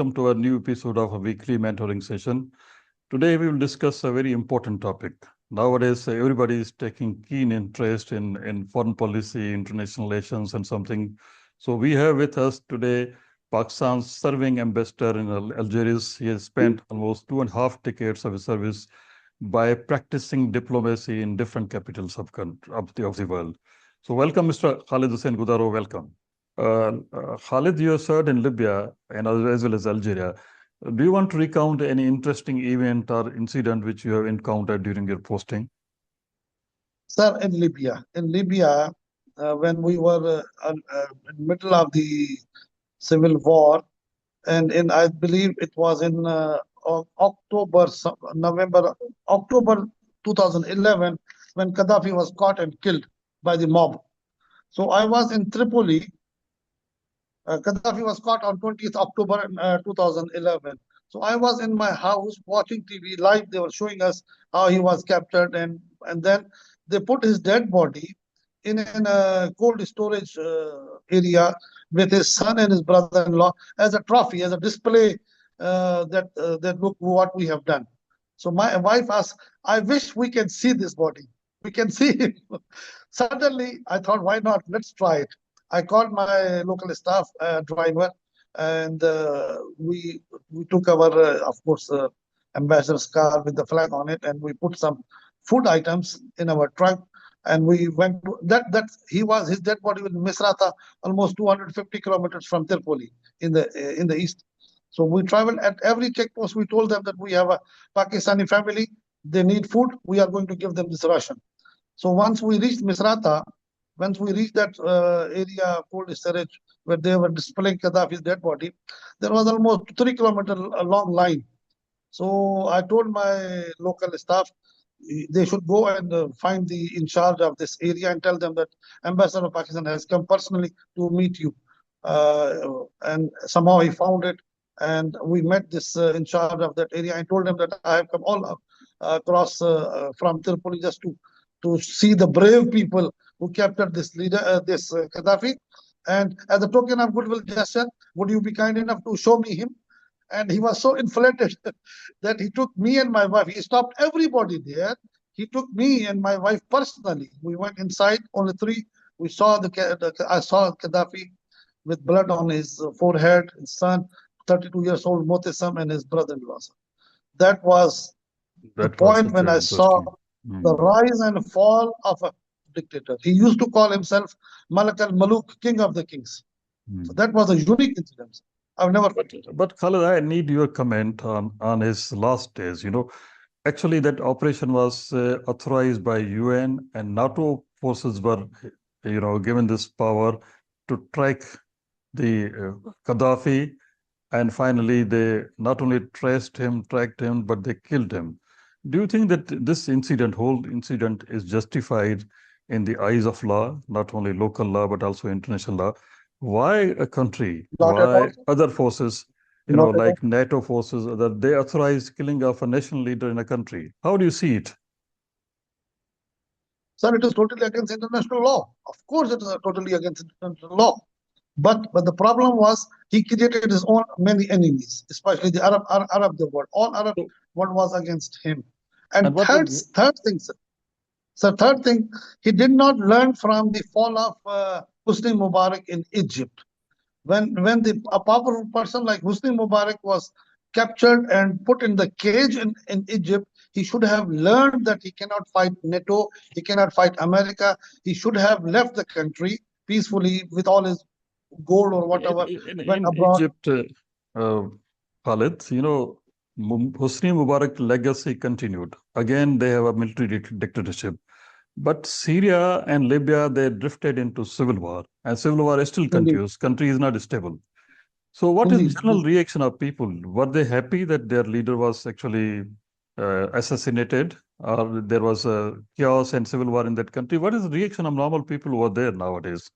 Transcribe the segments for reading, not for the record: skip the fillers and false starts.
welcome to a new episode of a weekly mentoring session. Today, we will discuss a very important topic. Nowadays, everybody is taking keen interest in foreign policy, international relations, and something. So, we have with us today Pakistan's serving ambassador in Algiers. He has spent almost 2.5 decades of his service by practicing diplomacy in different capitals of the world. So, welcome, Mr. Khalid Gudaro. Welcome. Khalid, you served in Libya and as well as Algeria. Do you want to recount any interesting event or incident which you have encountered during your posting? Sir, in Libya, when we were in the middle of the civil war, and I believe it was in October 2011, when Gaddafi was caught and killed by the mob. So I was in Tripoli. Gaddafi was caught on 20th October 2011. So I was in my house watching TV live. They were showing us how he was captured, and then they put his dead body in a cold storage area with his son and his brother-in-law as a trophy, as a display that look what we have done. So my wife asked, "I wish we can see this body. We can see him." Suddenly, I thought, why not? Let's try it. I called my local staff driver, and we took our, of course, ambassador's car with the flag on it, and we put some food items in our trunk, and we went to his dead body was in Misrata, almost 250 kilometers from Tripoli in the east. So we traveled at every checkpost. We told them that we have a Pakistani family. They need food. We are going to give them this ration. So once we reached Misrata, once we reached that area, cold storage, where they were displaying Gaddafi's dead body, there was almost 3 kilometer long line. So I told my local staff they should go and find the in charge of this area and tell them that Ambassador of Pakistan has come personally to meet you. And somehow he found it, and we met this in charge of that area. I told him that I have come all across from Tripoli just to see the brave people who captured this leader, this Gaddafi. And as a token of goodwill gesture, would you be kind enough to show me him? And he was so inflated that he took me and my wife. He stopped everybody there. He took me and my wife personally. We went inside, only three. We saw I saw Gaddafi with blood on his forehead, his son, 32 years old, Motisam, and his brother-in-law. That was the point when I saw the rise and fall of a dictator. He used to call himself Malik al-Maluk, king of the kings. So that was a unique incident. I've never forgotten. But Khalid, I need your comment on his last days. Actually, that operation was authorized by UN, and NATO forces were, given this power to track the Gaddafi, and finally they not only tracked him, but they killed him. Do you think that this whole incident, is justified in the eyes of law, not only local law, but also international law? Why a country, why other forces, like NATO forces, that they authorize killing of a national leader in a country? How do you see it? Sir, it is totally against international law. Of course, it is totally against international law. But the problem was he created his own many enemies, especially the Arab the world. All Arab world was against him. And third thing, sir, third thing, he did not learn from the fall of Hosni Mubarak in Egypt. When a powerful person like Hosni Mubarak was captured and put in the cage in Egypt, he should have learned that he cannot fight NATO, he cannot fight America. He should have left the country peacefully with all his gold or whatever. In Egypt, Khalid, Hosni Mubarak legacy continued. Again, they have a military dictatorship. But Syria and Libya, they drifted into civil war, and civil war still continues. Country is not stable. So what is the general reaction of people? Were they happy that their leader was actually assassinated, or there was a chaos and civil war in that country? What is the reaction of normal people who are there nowadays?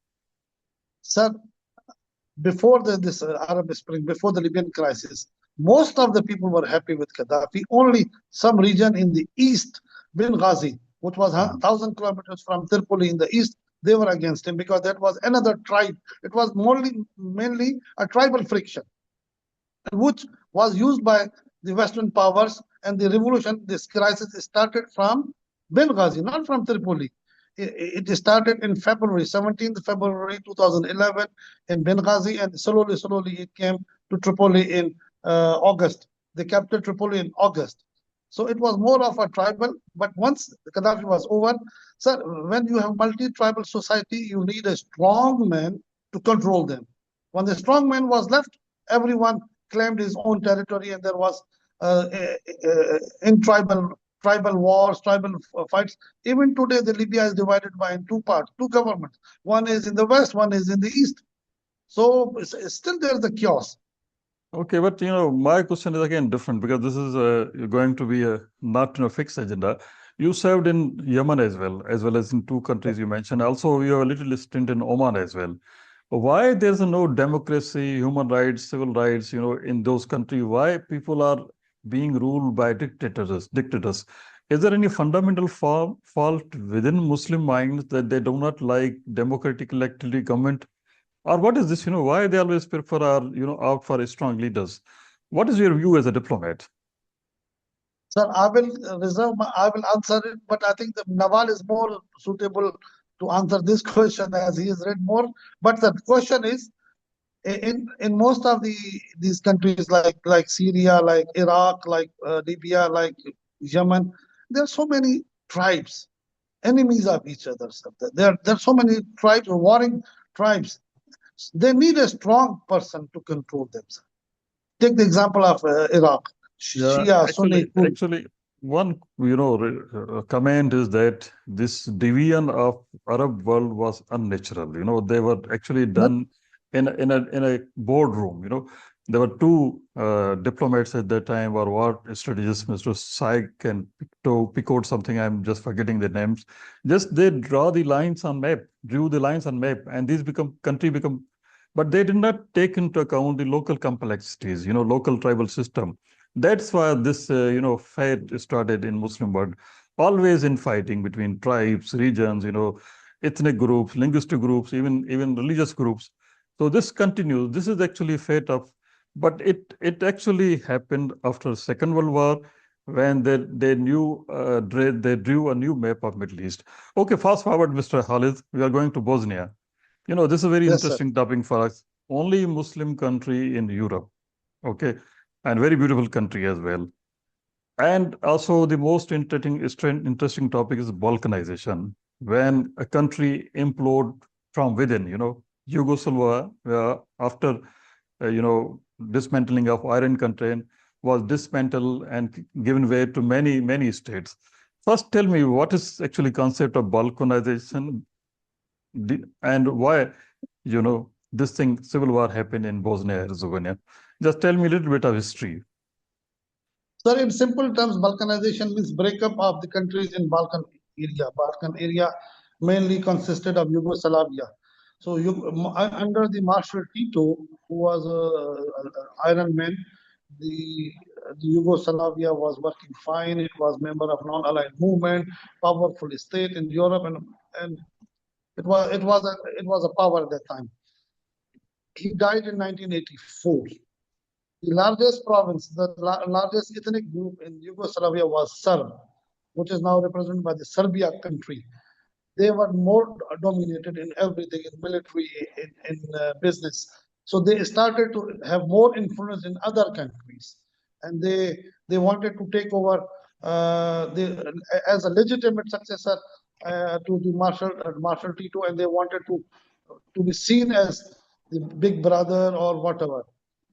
Sir, before this Arab Spring, before the Libyan crisis, most of the people were happy with Gaddafi. Only some region in the east, Benghazi, which was 1,000 kilometers from Tripoli in the east, they were against him because that was another tribe. It was mainly a tribal friction. which was used by the Western powers. And the revolution, this crisis started from Benghazi, not from Tripoli. It started in February, 17th February 2011 in Benghazi, and slowly it came to Tripoli in August. They captured Tripoli in August. So it was more of a tribal, but once the Gaddafi was over, sir, when you have multi-tribal society, you need a strong man to control them. When the strong man was left, everyone claimed his own territory, and there was in tribal wars, tribal fights. Even today, the Libya is divided by in two parts, two governments. One is in the west, one is in the east. So still there is the chaos. Okay, but my question is again different because this is going to be a not fixed agenda. You served in Yemen as well as in two countries you mentioned. Also, you have a little stint in Oman as well. Why there's no democracy, human rights, civil rights, in those countries? Why people are being ruled by dictators? Is there any fundamental fault within Muslim minds that they do not like democratic elected government? Or what is this? Why they always prefer out for strong leaders? What is your view as a diplomat? Sir, I will I will answer it, but I think the Nawal is more suitable to answer this question as he has read more. But the question is, in most of these countries like Syria, like Iraq, like Libya, like Yemen, there are so many tribes, enemies of each other. Sir. There are so many tribes, warring tribes. They need a strong person to control them. Sir. Take the example of Iraq, Yeah, Shia, Sunni, Kurd. actually, one comment is that this division of Arab world was unnatural. They were actually done in a boardroom. There were two diplomats at that time, or war strategists, Mr. Saik and Picot, something. I'm just forgetting the names. Just they drew the lines on map, and these become, but they did not take into account the local complexities. Local tribal system. That's why this, fight started in Muslim world, always in fighting between tribes, regions, ethnic groups, linguistic groups, even religious groups. So this continues. This is actually fate of, but it actually happened after Second World War when they drew a new map of Middle East. Okay, fast forward, Mr. Khalid, we are going to Bosnia. This is a very Yes, sir. interesting topic for us. Only Muslim country in Europe. Okay, and very beautiful country as well. And also the most interesting topic is balkanization. When a country implode from within, Yugoslavia, after dismantling of Iron Curtain, was dismantled and given way to many states. First, tell me what is actually concept of balkanization, and why this thing civil war happened in Bosnia Herzegovina. Just tell me a little bit of history. Sir, in simple terms, Balkanization means breakup of the countries in Balkan area. Balkan area mainly consisted of Yugoslavia. So under the Marshal Tito, who was an Iron Man, the, the Yugoslavia was working fine. It was member of non-aligned movement, powerful state in Europe, and it was a power at that time. He died in 1984. The largest province, the largest ethnic group in Yugoslavia was Serb, which is now represented by the Serbia country. They were more dominated in everything, in military, in business. So they started to have more influence in other countries, and they wanted to take over as a legitimate successor to the Marshal Tito, and they wanted to be seen as the big brother or whatever.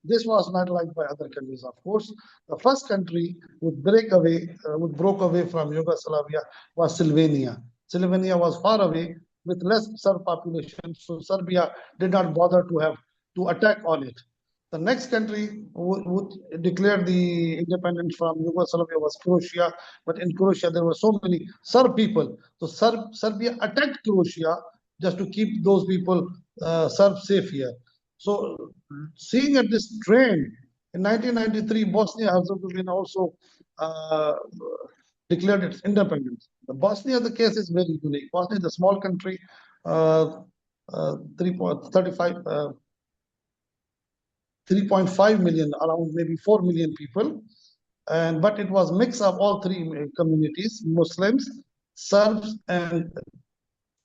This was not liked by other countries, of course. The first country would broke away from Yugoslavia was Slovenia. Slovenia was far away with less Serb population, so Serbia did not bother to attack on it. The next country would declare the independence from Yugoslavia was Croatia, but in Croatia there were so many Serb people. So Serbia attacked Croatia just to keep those people Serbs safe here. So seeing at this trend, in 1993, Bosnia-Herzegovina also uh, declared its independence. The Bosnia, the case is very unique. Bosnia is a small country, uh, 3.35 3.5 million, around maybe 4 million people. But it was mix of all three communities: Muslims, Serbs, and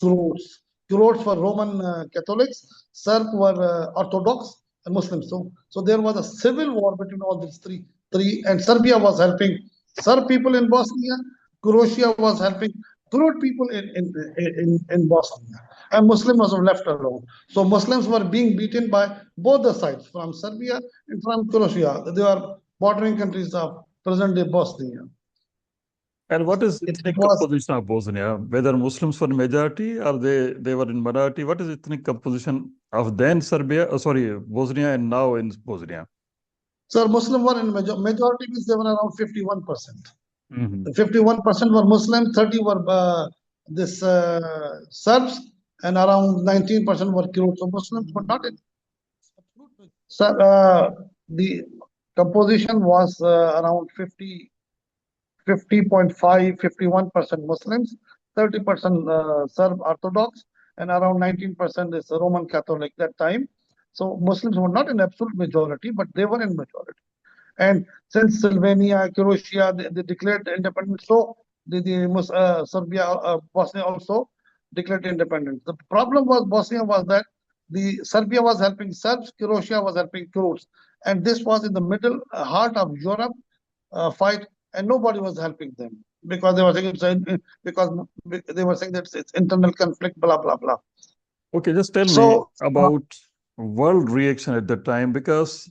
Croats. Croats were Roman Catholics, Serbs were Orthodox, and Muslims. So there was a civil war between all these three, and Serbia was helping Serb people in Bosnia. Croatia was helping Croat people in Bosnia, and Muslims was left alone. So Muslims were being beaten by both the sides, from Serbia and from Croatia. They are bordering countries of present-day Bosnia. And what is It ethnic was, composition of Bosnia? Whether Muslims were majority or they were in minority? What is ethnic composition of then Serbia? Sorry, Bosnia and now in Bosnia? sir, Muslim were in majority, means they were around 51%. Mhm. 51% were Muslim, 30 were this Serbs, and around 19% were Kurds. So Muslims were not in. So the composition was around 50.5, 51% Muslims, 30% Serb Orthodox, and around 19% is Roman Catholic that time. So Muslims were not in absolute majority, but they were in majority. And since Slovenia, Croatia, they declared independence, so Serbia, Bosnia also declared independence. The problem was Bosnia was that the Serbia was helping Serbs, Croatia was helping Croats, and this was in the middle heart of Europe fight, and nobody was helping them because they were saying because they were saying that it's internal conflict, blah blah blah. Okay, just tell me So about world reaction at the time, because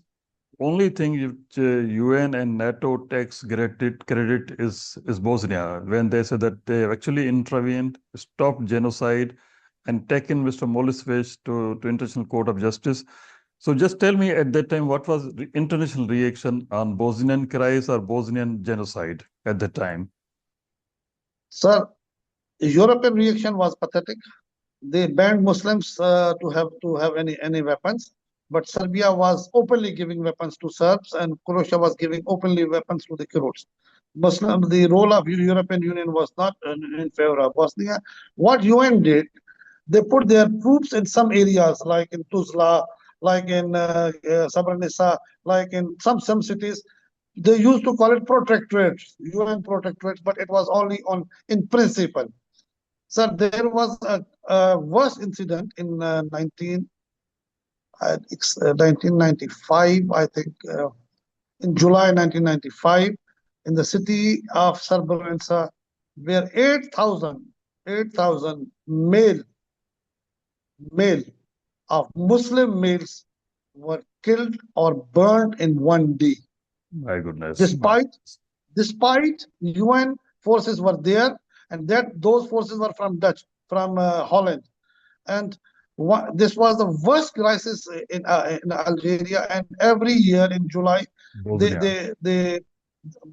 only thing which UN and NATO takes credit is Bosnia, when they said that they have actually intervened, stopped genocide, and taken Mr. Milosevic to International Court of Justice. So just tell me at that time, what was international reaction on Bosnian crisis or Bosnian genocide at that time? sir, European reaction was pathetic. They banned Muslims to have any weapons, but Serbia was openly giving weapons to Serbs, and Croatia was giving openly weapons to the Croats. The role of European Union was not in favor of Bosnia. What UN did, they put their troops in some areas, like in Tuzla, like in Srebrenica, like in some cities. They used to call it protectorates, UN protectorates, but it was only on in principle. Sir, there was a worst incident in 1995, I think, in July 1995, in the city of Srebrenica, where 8,000 male of Muslim males were killed or burned in one day. My goodness. Despite UN forces were there, and that those forces were from Holland, and this was the worst crisis in Algeria. And every year in July, Bosnia. they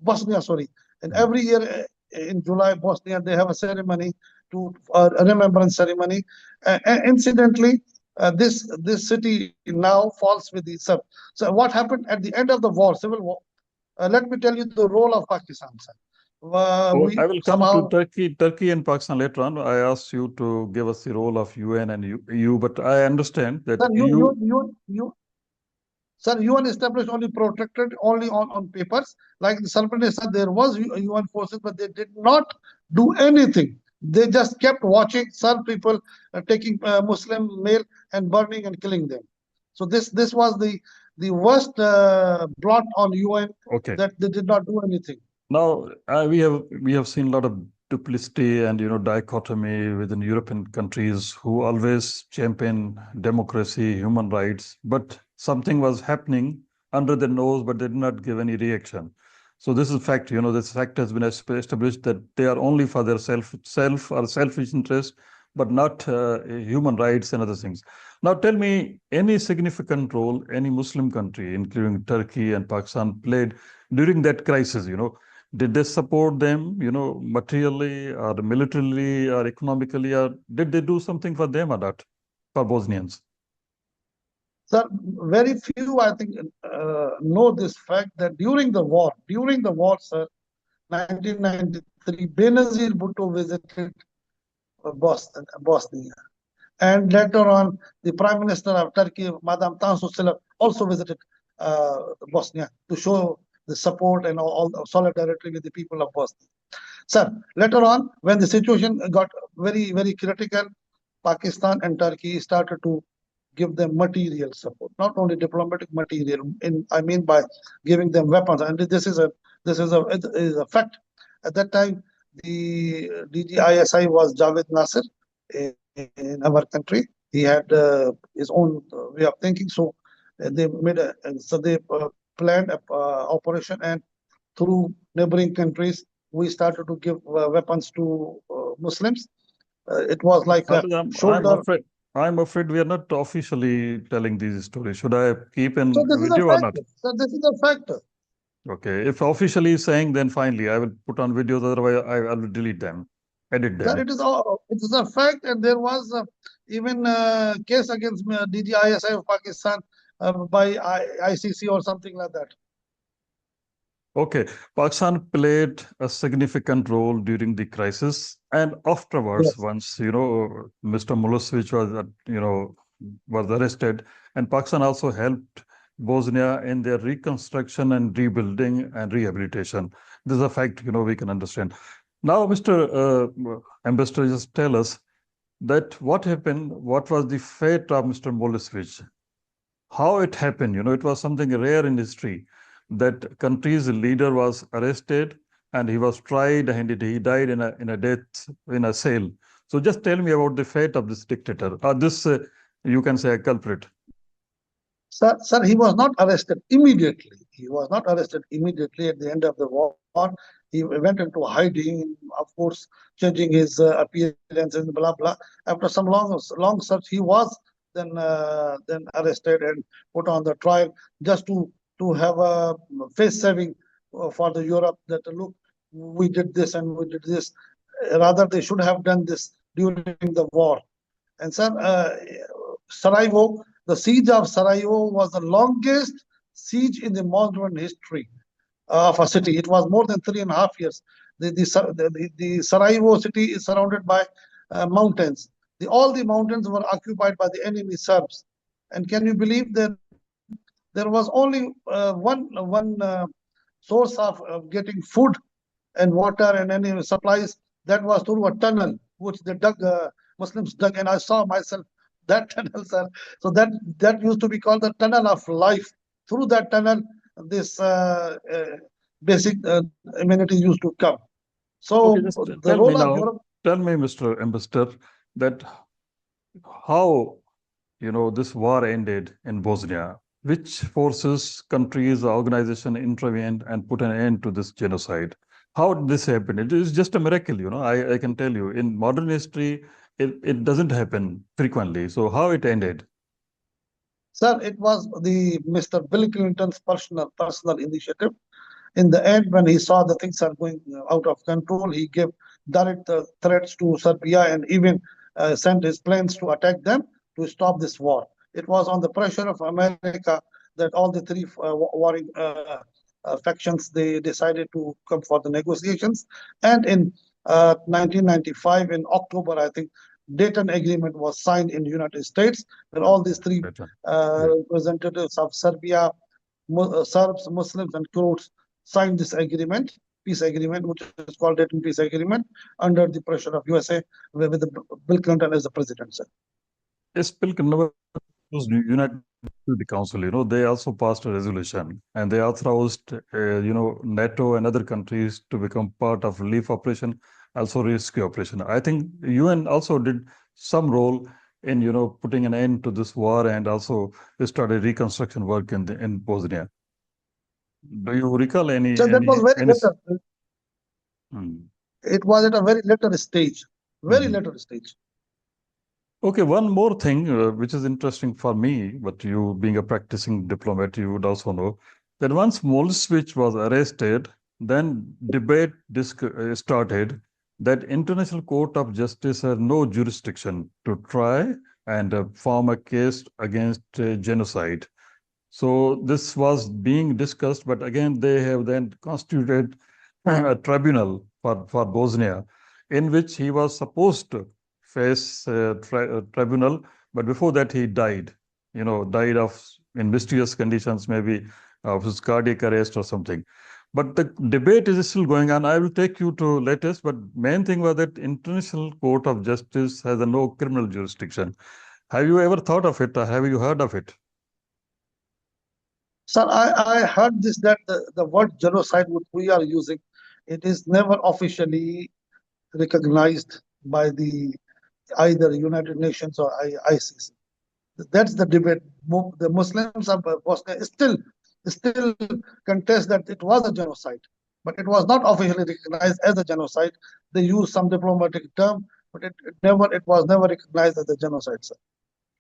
Bosnia, sorry, and Mm. every year in July, Bosnia, they have a ceremony to a remembrance ceremony. Incidentally, this city now falls with the Sub. So what happened at the end of the war, civil war? Let me tell you the role of Pakistan, sir. Oh, I We will come to somehow, Turkey and Pakistan later on. I asked you to give us the role of UN and EU, but I understand that sir, EU. sir, UN established only protected only on papers. Like the Sultanate said, there was UN forces, but they did not do anything. They just kept watching Serb people taking Muslim male and burning and killing them. So this was the worst blot on UN, Okay. that they did not do anything. Now, we have seen a lot of duplicity and dichotomy within European countries who always champion democracy, human rights, but something was happening under their nose, but they did not give any reaction. So this is fact. This fact has been established that they are only for their self or selfish interest, but not human rights and other things. Now, tell me any significant role any Muslim country, including Turkey and Pakistan, played during that crisis. Did they support them, materially or militarily or economically, or did they do something for them or not, for Bosnians? Sir, very few, I think, know this fact that during the war, sir, 1993, Benazir Bhutto visited Bosnia. And later on, the Prime Minister of Turkey, Madam Tansu Çiller, also visited. Bosnia to show the support and all solidarity with the people of Bosnia. Sir, later on, when the situation got very, very critical, Pakistan and Turkey started to give them material support, not only diplomatic material. I mean by giving them weapons, and it is a fact. At that time, the DGISI was Javed Nasser in our country. He had his own way of thinking, so they planned a operation, and through neighboring countries, we started to give weapons to Muslims. It was like a Khalid, shoulder. I'm afraid we are not officially telling these stories. Should I keep So in this is a video or not? factor. So this is a factor. Okay, if officially saying, then finally I will put on videos. Otherwise, I will delete them, edit That them. it is a fact, and there was even a case against DGISI of Pakistan by ICC or something like that. Okay, Pakistan played a significant role during the crisis, and afterwards, Yes. once Mr. Milosevic was was arrested, and Pakistan also helped Bosnia in their reconstruction and rebuilding and rehabilitation. This is a fact we can understand. Now, Mr. Ambassador, just tell us that what happened. What was the fate of Mr. Milosevic? How it happened? It was something rare in history that country's leader was arrested and he was tried and he died in a death in a cell. So just tell me about the fate of this dictator, or this you can say a culprit. Sir, he was not arrested immediately. He was not arrested immediately at the end of the war. He went into hiding, of course, changing his appearance and blah blah. After some long search, he was then arrested and put on the trial just to have a face saving for the Europe that look, we did this and we did this. Rather, they should have done this during the war. And sir, Sarajevo, the siege of Sarajevo was the longest siege in the modern history of a city. It was more than 3.5 years. The Sarajevo city is surrounded by mountains. All the mountains were occupied by the enemy Serbs. And can you believe that there was only one source of getting food and water and any supplies, that was through a tunnel which the Muslims dug, and I saw myself that tunnel, sir. So that used to be called the tunnel of life. Through that tunnel, this basic amenities used to come. Okay, So just the role of Europe. tell me, Mr. Ambassador, that how this war ended in Bosnia. Which forces, countries, organization intervened and put an end to this genocide? How did this happen? It is just a miracle. I can tell you. In modern history, it doesn't happen frequently. So how it ended? Sir, it was the Mr. Bill Clinton's personal initiative. In the end, when he saw the things are going out of control, he gave direct threats to Serbia and even sent his planes to attack them to stop this war. It was on the pressure of America that all the three warring factions, they decided to come for the negotiations. And in 1995, in October, I think, Dayton Agreement was signed in the United States, where all these three representatives of Serbia, Serbs, Muslims, and Kurds signed this agreement, peace agreement, which is called Dayton Peace Agreement, under the pressure of USA, with Bill Clinton as the president. Sir. Yes, Bill Clinton was United Security Council. They also passed a resolution and they authorized, NATO and other countries to become part of relief operation, also rescue operation. I think UN also did some role in, putting an end to this war and also started reconstruction work in Bosnia. Do you recall any? So that was very later. Hmm. It was at a very later stage, later stage. Okay, one more thing which is interesting for me, but you being a practicing diplomat, you would also know that once Milosevic was arrested, then debate started that International Court of Justice has no jurisdiction to try and form a case against genocide. So this was being discussed, but again, they have then constituted a tribunal for Bosnia, in which he was supposed to face tribunal, but before that he died, died of in mysterious conditions, maybe of his cardiac arrest or something. But the debate is still going on. I will take you to latest, but main thing was that International Court of Justice has a no criminal jurisdiction. Have you ever thought of it, or have you heard of it? Sir, I heard this that the word genocide what we are using, it is never officially recognized by the either United Nations or ICC. That's the debate. The Muslims of Bosnia still contest that it was a genocide, but it was not officially recognized as a genocide. They used some diplomatic term, but it was never recognized as a genocide, sir.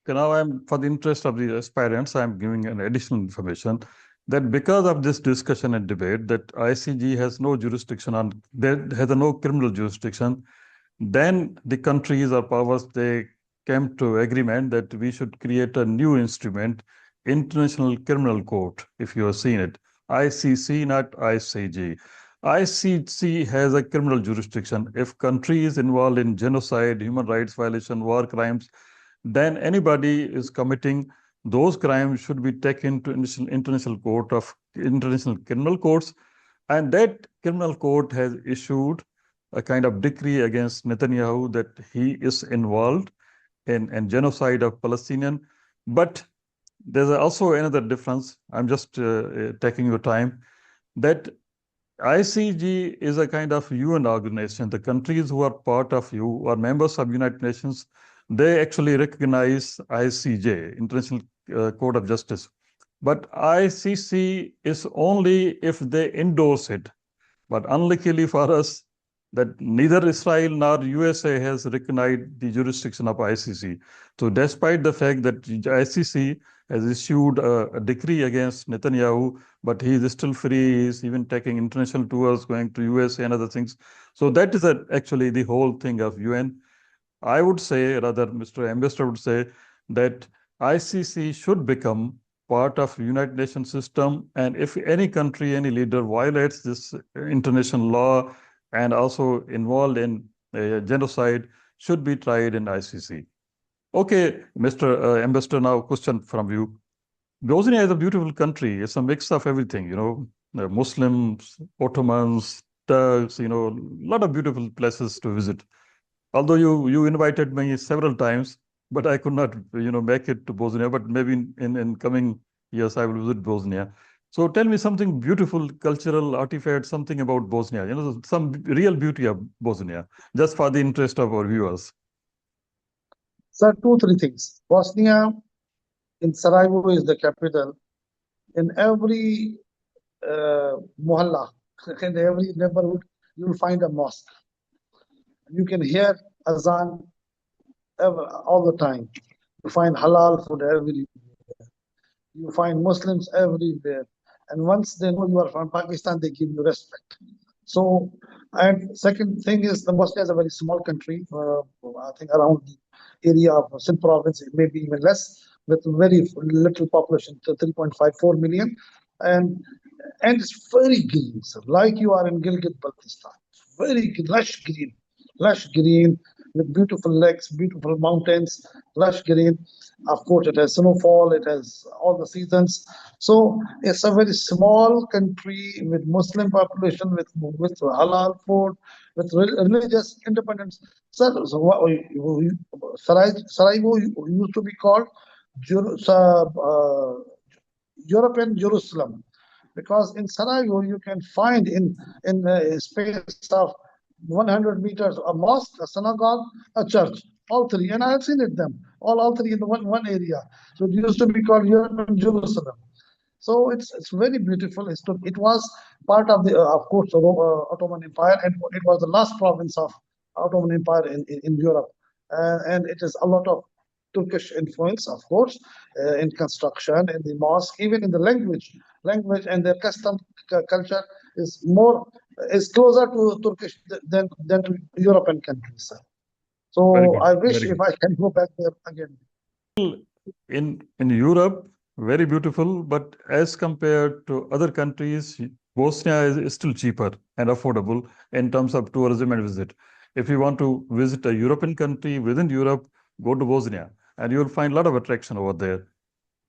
Okay, now I'm, for the interest of the aspirants, I'm giving an additional information that because of this discussion and debate, that ICG has no jurisdiction on, that has a no criminal jurisdiction, then the countries or powers, they came to agreement that we should create a new instrument, International Criminal Court, if you have seen it. ICC, not ICG. ICC has a criminal jurisdiction. If country is involved in genocide, human rights violation, war crimes, then anybody is committing those crimes should be taken to international court of international criminal courts, and that criminal court has issued a kind of decree against Netanyahu that he is involved in genocide of Palestinian. But there's also another difference. I'm just taking your time that ICG is a kind of UN organization. The countries who are part of you or members of United Nations, they actually recognize ICJ, International Court of Justice. But ICC is only if they endorse it. But unluckily for us, that neither Israel nor USA has recognized the jurisdiction of ICC. So despite the fact that ICC has issued a decree against Netanyahu, but he is still free, he's even taking international tours, going to USA and other things. So that is actually the whole thing of UN. I would say, rather, Mr. Ambassador would say that ICC should become part of United Nations system. And if any country, any leader violates this international law and also involved in genocide, should be tried in ICC. Okay, Mr. Ambassador, now question from you. Bosnia is a beautiful country. It's a mix of everything, Muslims, Ottomans, Turks, a lot of beautiful places to visit. Although you invited me several times, but I could not, make it to Bosnia. But maybe in coming years, I will visit Bosnia. So tell me something beautiful, cultural artifact, something about Bosnia, some real beauty of Bosnia, just for the interest of our viewers. Sir, two, three things. Bosnia, in Sarajevo is the capital. In every mohalla, in every neighborhood, you will find a mosque. You can hear azan all the time. You find halal food everywhere. You find Muslims everywhere. And once they know you are from Pakistan, they give you respect. So, and second thing is the Bosnia is a very small country. I think around the area of Sindh province, maybe even less, with very little population, 3.54 million. And and it's very green, sir, like you are in Gilgit-Baltistan. Very lush green with beautiful lakes, beautiful mountains, lush green. Of course, it has snowfall, it has all the seasons. So it's a very small country with Muslim population, with halal food, with religious independence. So Sarajevo used to be called European Jerusalem, because in Sarajevo you can find in a space of 100 meters a mosque, a synagogue, a church, all three, and I have seen it them all three in one area. So it used to be called European Jerusalem. So it's very beautiful. It was part of the of course Ottoman Empire, and it was the last province of Ottoman Empire in Europe, and it is a lot of Turkish influence, of course, in construction, in the mosque, even in the language and their custom culture is closer to Turkish than to European countries. Very So good, I wish very if good. I can go back there again. In Europe, very beautiful, but as compared to other countries, Bosnia is still cheaper and affordable in terms of tourism and visit. If you want to visit a European country within Europe, go to Bosnia, and you will find a lot of attraction over there.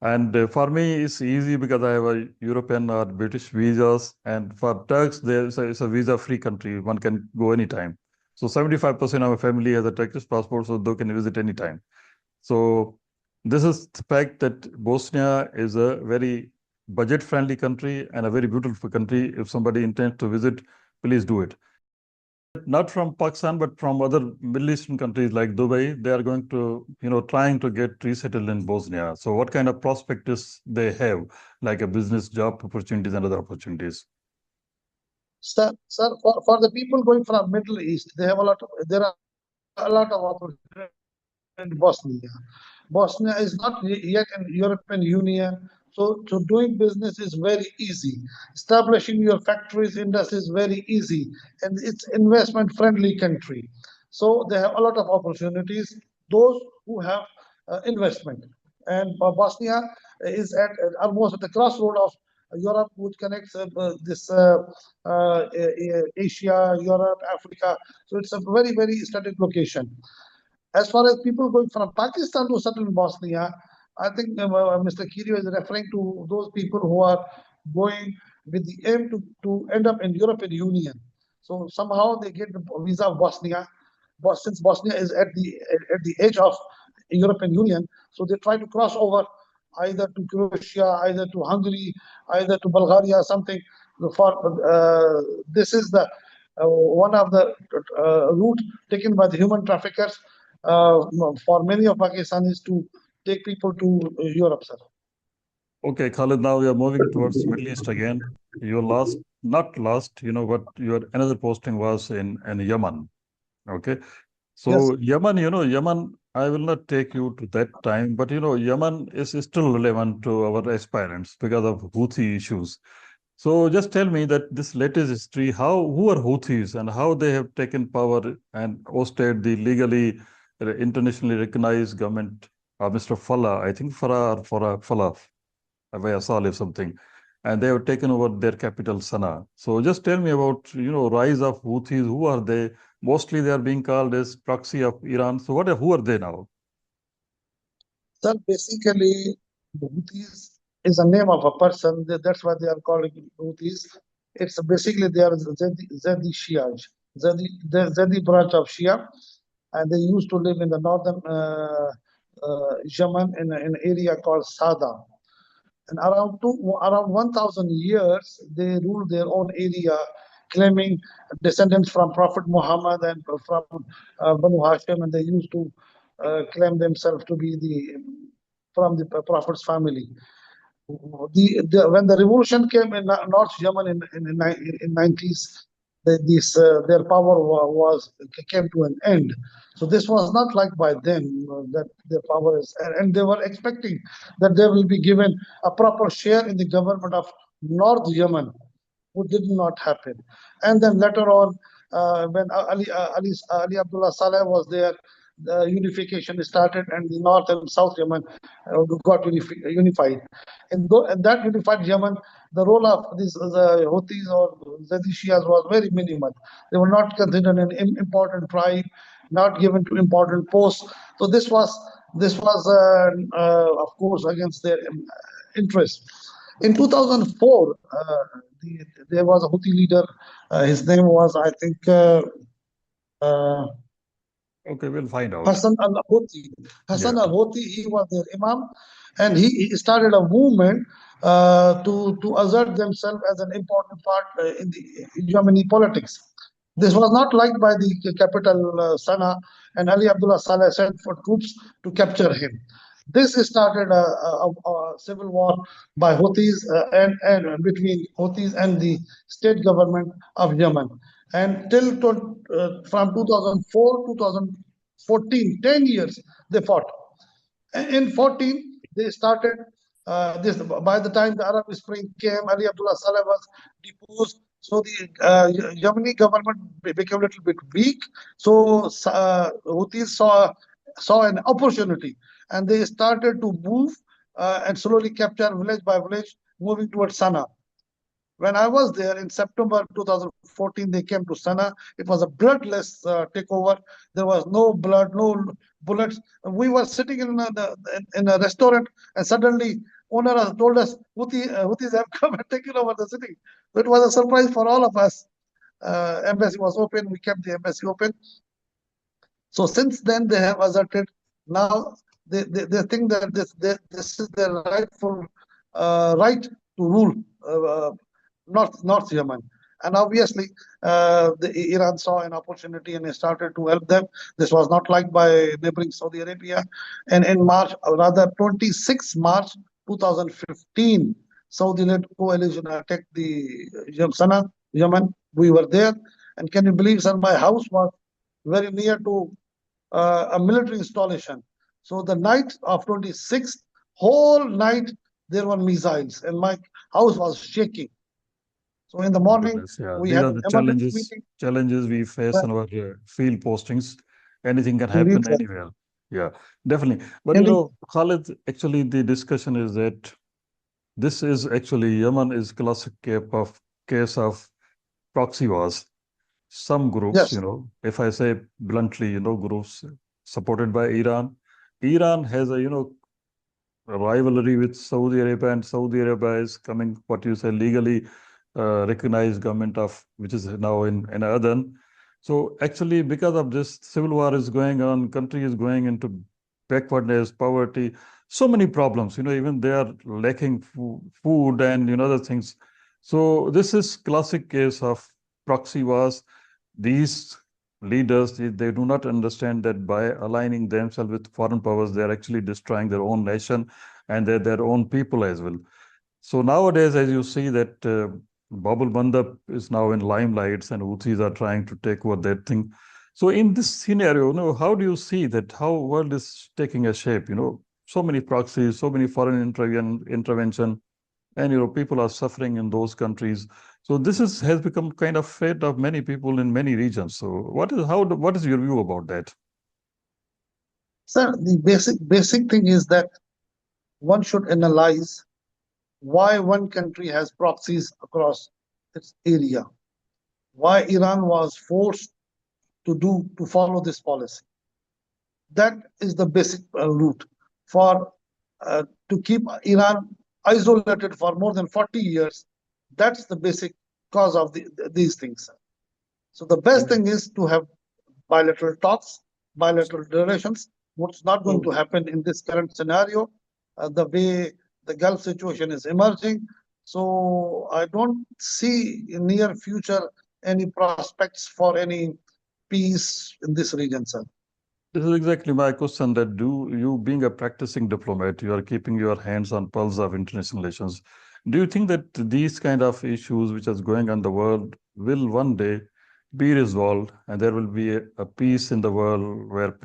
And for me, it's easy because I have a European or British visas. And for Turks, it's a visa-free country. One can go anytime. So 75% of my family has a Turkish passport, so they can visit anytime. So this is the fact that Bosnia is a very budget-friendly country and a very beautiful country. If somebody intends to visit, please do it. Not from Pakistan, but from other Middle Eastern countries like Dubai, they are going to, trying to get resettled in Bosnia. So what kind of prospects they have, like a business, job opportunities and other opportunities? Sir, for the people going from Middle East, there are a lot of opportunities in Bosnia. Bosnia is not yet in European Union, so doing business is very easy. Establishing your factories, industry is very easy, and it's investment-friendly country. So they have a lot of opportunities. Those who have investment, and Bosnia is at almost at the crossroad of Europe, which connects this Asia, Europe, Africa. So it's a very strategic location. As far as people going from Pakistan to settle in Bosnia, I think Mr. Kirio is referring to those people who are going with the aim to end up in European Union. So somehow they get the visa of Bosnia, but since Bosnia is at the edge of European Union, so they try to cross over either to Croatia, either to Hungary, either to Bulgaria, something. For this is the one of the route taken by the human traffickers uh, for many of Pakistanis to take people to Europe, sir. Okay, Khalid, now we are moving towards Middle East again. Your last, not last, but your another posting was in Yemen. Okay. Yes, So Yemen, I will not take you to that time, but Yemen is still relevant to our aspirants because of Houthi issues. So just tell me that this latest history, who are Houthis and how they have taken power and ousted the legally internationally recognized government, Mr. Fallah, I think Fallah, via Saleh something, and they have taken over their capital, Sana'a. So just tell me about, rise of Houthis. Who are they? Mostly they are being called as proxy of Iran. So who are they now? sir. Basically, Houthis is a name of a person. That's why they are calling it Houthis. It's basically they are Zedi Shia, the Zedi branch of Shia, and they used to live in the northern Yemen in an area called Sada. And around 1,000 years, they ruled their own area, claiming descendants from Prophet Muhammad and from Banu Hashim, and they used to claim themselves to be from the Prophet's family. When the revolution came in North Yemen in 90s, their power came to an end. So this was not like by them that their power is, and they were expecting that they will be given a proper share in the government of North Yemen, which did not happen. And then later on, when Ali Abdullah Saleh was there, the unification started, and the North and South Yemen got unified. In that unified Yemen, the role of these the Houthis or Zedi Shias was very minimal. They were not considered an important tribe, not given to important posts. So this was of course against their interest. In 2004, there was a Houthi leader. His name was, I think, uh, Okay, we'll find out. Hassan al-Houthi. Yeah. Hassan al-Houthi, he was their imam, and he started a movement to assert themselves as an important part in the Yemeni politics. This was not liked by the capital Sana'a, and Ali Abdullah Saleh sent for troops to capture him. This started a civil war by Houthis and between Houthis and the state government of Yemen. And from 2004 2014, 10 years they fought. In 14, they started this. By the time the Arab Spring came, Ali Abdullah Saleh was deposed. So the Yemeni government became a little bit weak. So Houthis saw an opportunity, and they started to move and slowly capture village by village, moving towards Sana'a. When I was there in September 2014, they came to Sana. It was a bloodless takeover. There was no blood, no bullets. We were sitting in a restaurant, and suddenly owner has told us, Houthis have come and taken over the city. So it was a surprise for all of us. Embassy was open. We kept the embassy open. So since then, they have asserted now they think that this is their rightful right to rule North Yemen. And obviously, Iran saw an opportunity and started to help them. This was not liked by neighboring Saudi Arabia. And in March, or rather 26 March 2015, Saudi-led coalition attacked the Sana, Yemen. We were there. And can you believe, sir, my house was very near to a military installation. So the night of 26th, whole night there were missiles, and my house was shaking. So in the morning, Goodness, yeah. we These had are an the emergency challenges meeting. challenges we face Well, in our field postings. Anything can indeed, happen sir. anywhere. Yeah, definitely. But Indeed, Khalid, actually the discussion is that this is actually Yemen is classic case of proxy wars. Some groups, yes, if I say bluntly, groups supported by Iran. Iran has a rivalry with Saudi Arabia, and Saudi Arabia is coming, what you say, legally recognized government of, which is now in Aden. So actually, because of this, civil war is going on, country is going into backwardness, poverty, so many problems. Even they are lacking food and other things. So this is classic case of proxy wars. These leaders, they do not understand that by aligning themselves with foreign powers, they are actually destroying their own nation and their own people as well. So nowadays, as you see that Babul Mandab is now in limelights and Houthis are trying to take over that thing. So in this scenario, how do you see that how world is taking a shape? So many proxies, so many foreign intervention, and people are suffering in those countries. So this has become kind of fate of many people in many regions. So what is your view about that? sir. The basic thing is that one should analyze why one country has proxies across its area. Why Iran was forced to follow this policy. That is the basic route for to keep Iran isolated for more than 40 years. That's the basic cause of these things. So the best And thing is to have bilateral talks, bilateral relations. What's not going to so happen in this current scenario, the way the Gulf situation is emerging. So I don't see in near future any prospects for any peace in this region, sir. this is exactly my question, that do you, being a practicing diplomat, you are keeping your hands on pulse of international relations. Do you think that these kind of issues which is going on in the world will one day be resolved and there will be a peace in the world where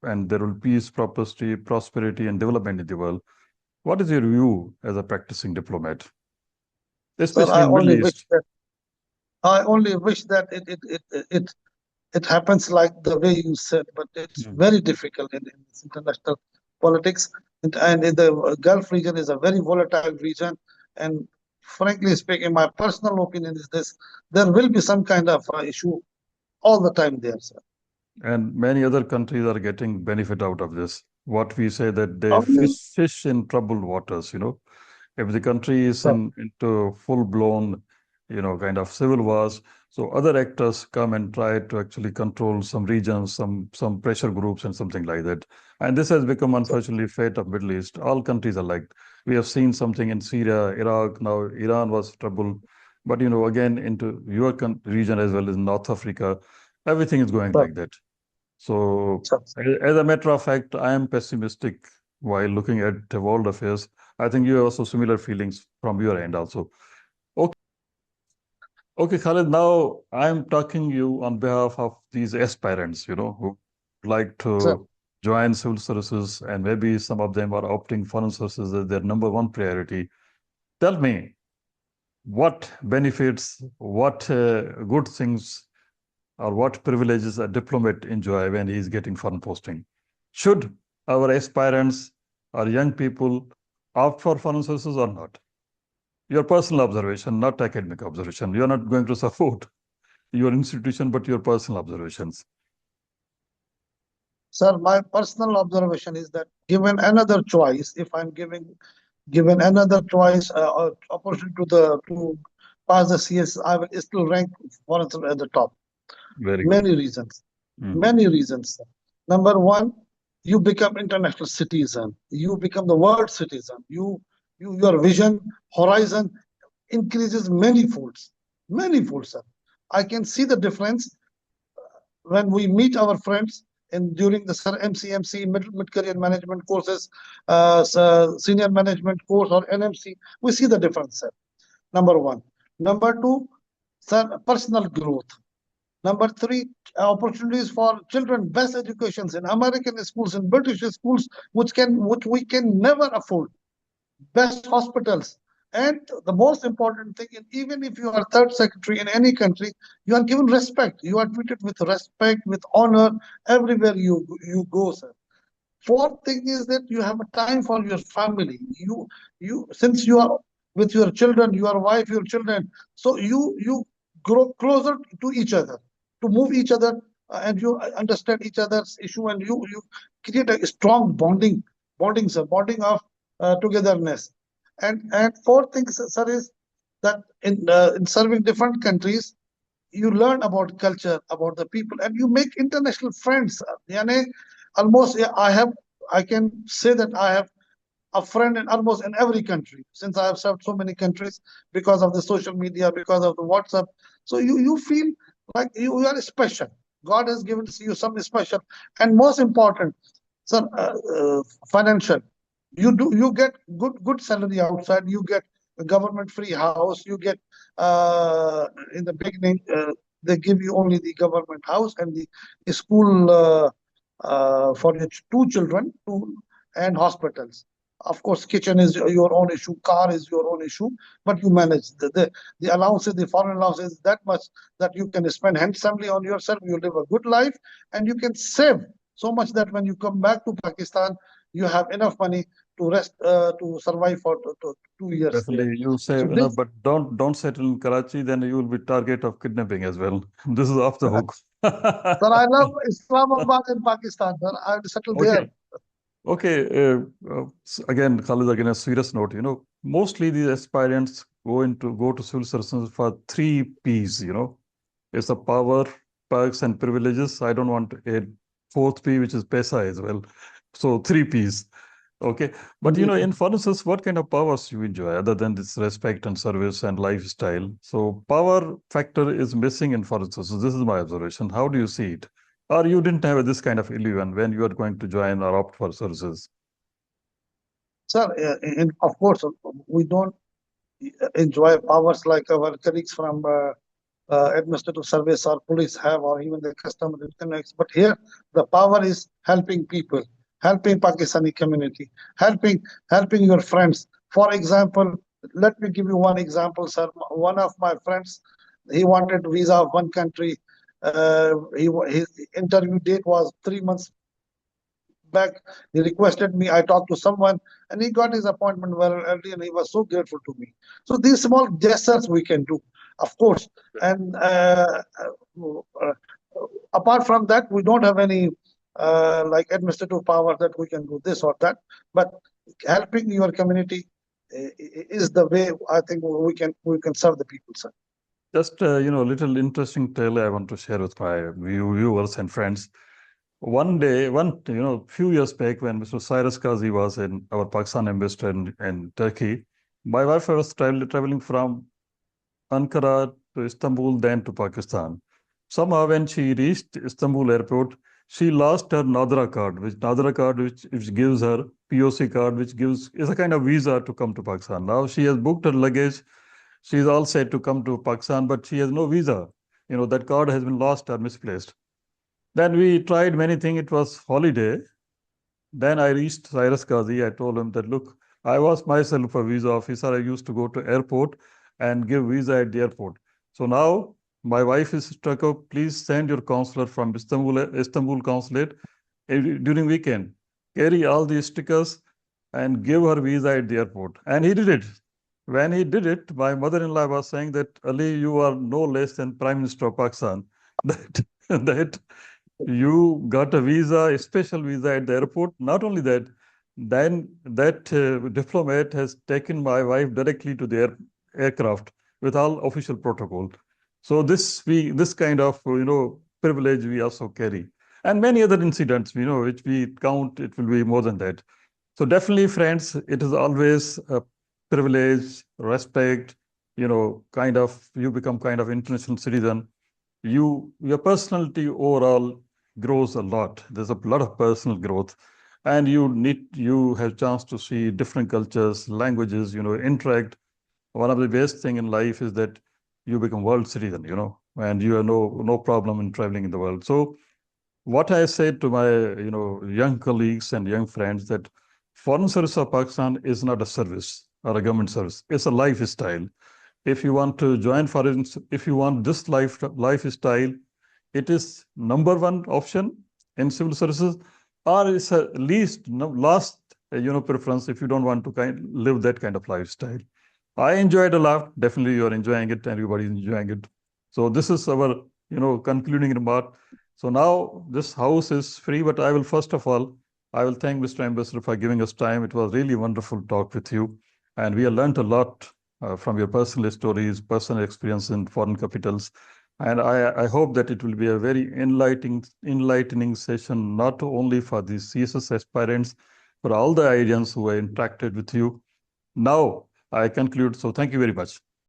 and there will be peace, prosperity and development in the world? What is your view as a practicing diplomat, Sir, especially in Middle East? I only wish that it happens like the way you said, but it's Mm. very difficult in this international politics. And in the Gulf region is a very volatile region. And frankly speaking, my personal opinion is this: there will be some kind of issue all the time there, sir. And many other countries are getting benefit out of this. What we say that they Only, fish in troubled waters. If the country is sir, into full-blown, kind of civil wars, so other actors come and try to actually control some regions, some pressure groups and something like that. And this has become, sir, unfortunately, fate of Middle East. All countries are like, we have seen something in Syria, Iraq, now Iran was trouble. But, again, into your region as well as North Africa, everything is going sir, like that. So, sir. as a matter of fact, I am pessimistic while looking at the world affairs. I think you have also similar feelings from your end also. Okay, okay, Khalid. Now I am talking you on behalf of these aspirants, who like Sir. to join civil services, and maybe some of them are opting foreign services as their number one priority. Tell me what benefits, what good things or what privileges a diplomat enjoy when he is getting foreign posting. Should our aspirants or young people opt for foreign services or not? Your personal observation, not academic observation. You're not going to support your institution, but your personal observations. Sir, my personal observation is that given another choice, if I'm given another choice or opportunity to pass the CS, I will still rank for instance at the top. Very good. Many reasons. Mhm. Many reasons. Sir. Number one, you become international citizen. You become the world citizen. Your vision, horizon increases many folds. Many folds, sir. I can see the difference when we meet our friends in during the sir MCMC mid career management courses, senior management course or NMC, we see the difference, sir. Number one. Number two, sir, personal growth. Number three, opportunities for children, best educations in American schools, in British schools, which we can never afford. Best hospitals. And the most important thing, even if you are third secretary in any country, you are given respect. You are treated with respect, with honor, everywhere you go, sir. Fourth thing is that you have a time for your family. You since you are with your children, your wife, your children, so you grow closer to each other, to move each other, and you understand each other's issue, and you create a strong bonding, sir, bonding of togetherness. And fourth thing, sir, is that in serving different countries, you learn about culture, about the people, and you make international friends. Yani, almost yeah, I can say that I have a friend in almost in every country since I have served so many countries because of the social media, because of the WhatsApp. So you feel like you are special. God has given you something special, and most important, sir, financial. You get good salary outside. You get a government free house. You get in the beginning they give you only the government house and the school for your two children, and hospitals. Of course, kitchen is your own issue, car is your own issue, but you manage the allowances, the foreign allowances that much that you can spend handsomely on yourself. You live a good life, and you can save so much that when you come back to Pakistan, you have enough money to rest to survive for 2 years there. Definitely, you say So enough, this, but don't settle in Karachi, then you will be target of kidnapping as well. This is off the hook. sir, I love Islamabad in Pakistan. Sir, I will settle there. Okay. Okay. Again, Khalid, again, a serious note, mostly these aspirants go to civil service for three P's, It's a power, perks, and privileges. I don't want a fourth P, which is pesa as well. So three P's. Okay. But Yes, in foreign service, what kind of powers you enjoy other than this respect and service and lifestyle? So power factor is missing in foreign service. This is my observation. How do you see it? Or you didn't have this kind of illusion when you are going to join or opt for services? sir. Of course, we don't enjoy powers like our colleagues from administrative service or police have, or even the customer connects. But here, the power is helping people, helping Pakistani community, helping your friends. For example, let me give you one example, sir. One of my friends, he wanted visa of one country. His interview date was 3 months back. He requested me. I talked to someone, and he got his appointment very early, and he was so grateful to me. So these small gestures we can do, of course. And uh, apart from that, we don't have any like administrative power that we can do this or that. But helping your community is the way I think we can serve the people, sir. Just little interesting tale I want to share with my viewers and friends. One day, few years back, when Mr. Cyrus Kazi was in our Pakistan ambassador in Turkey, my wife was traveling from Ankara to Istanbul, then to Pakistan. Somehow, when she reached Istanbul airport, she lost her Nadra card, which gives her POC card, which is a kind of visa to come to Pakistan. Now she has booked her luggage. She is all set to come to Pakistan, but she has no visa. That card has been lost or misplaced. Then we tried many things. It was holiday. Then I reached Cyrus Kazi. I told him that, look, I was myself a visa officer. I used to go to airport and give visa at the airport. So now my wife is stuck up. Please send your consular from Istanbul consulate during weekend. Carry all these stickers and give her visa at the airport. And he did it when he did it, my mother-in-law was saying that, Ali, you are no less than Prime Minister of Pakistan. That you got a visa, a special visa at the airport. Not only that, then that diplomat has taken my wife directly to the aircraft with all official protocol. So this kind of privilege we also carry, and many other incidents which we count. It will be more than that. So definitely, friends, it is always a privilege, respect. Kind of you become kind of international citizen. Your personality overall grows a lot. There's a lot of personal growth, and you have chance to see different cultures, languages. Interact. One of the best thing in life is that you become world citizen. And you have no problem in traveling in the world. So what I say to my young colleagues and young friends that foreign service of Pakistan is not a service or a government service. It's a lifestyle. If you want to join foreign, if you want this lifestyle, it is number one option in civil services, or it's a least last preference if you don't want to live that kind of lifestyle. I enjoyed a lot. Definitely, you are enjoying it. Everybody's enjoying it. So this is our concluding remark. So now this house is free, but I will first of all I will thank Mr. Ambassador for giving us time. It was really wonderful talk with you, and we have learned a lot from your personal stories, personal experience in foreign capitals. And I hope that it will be a very enlightening session, not only for the CSS aspirants, but all the Indians who are interacted with you. Now I conclude. So thank you very much.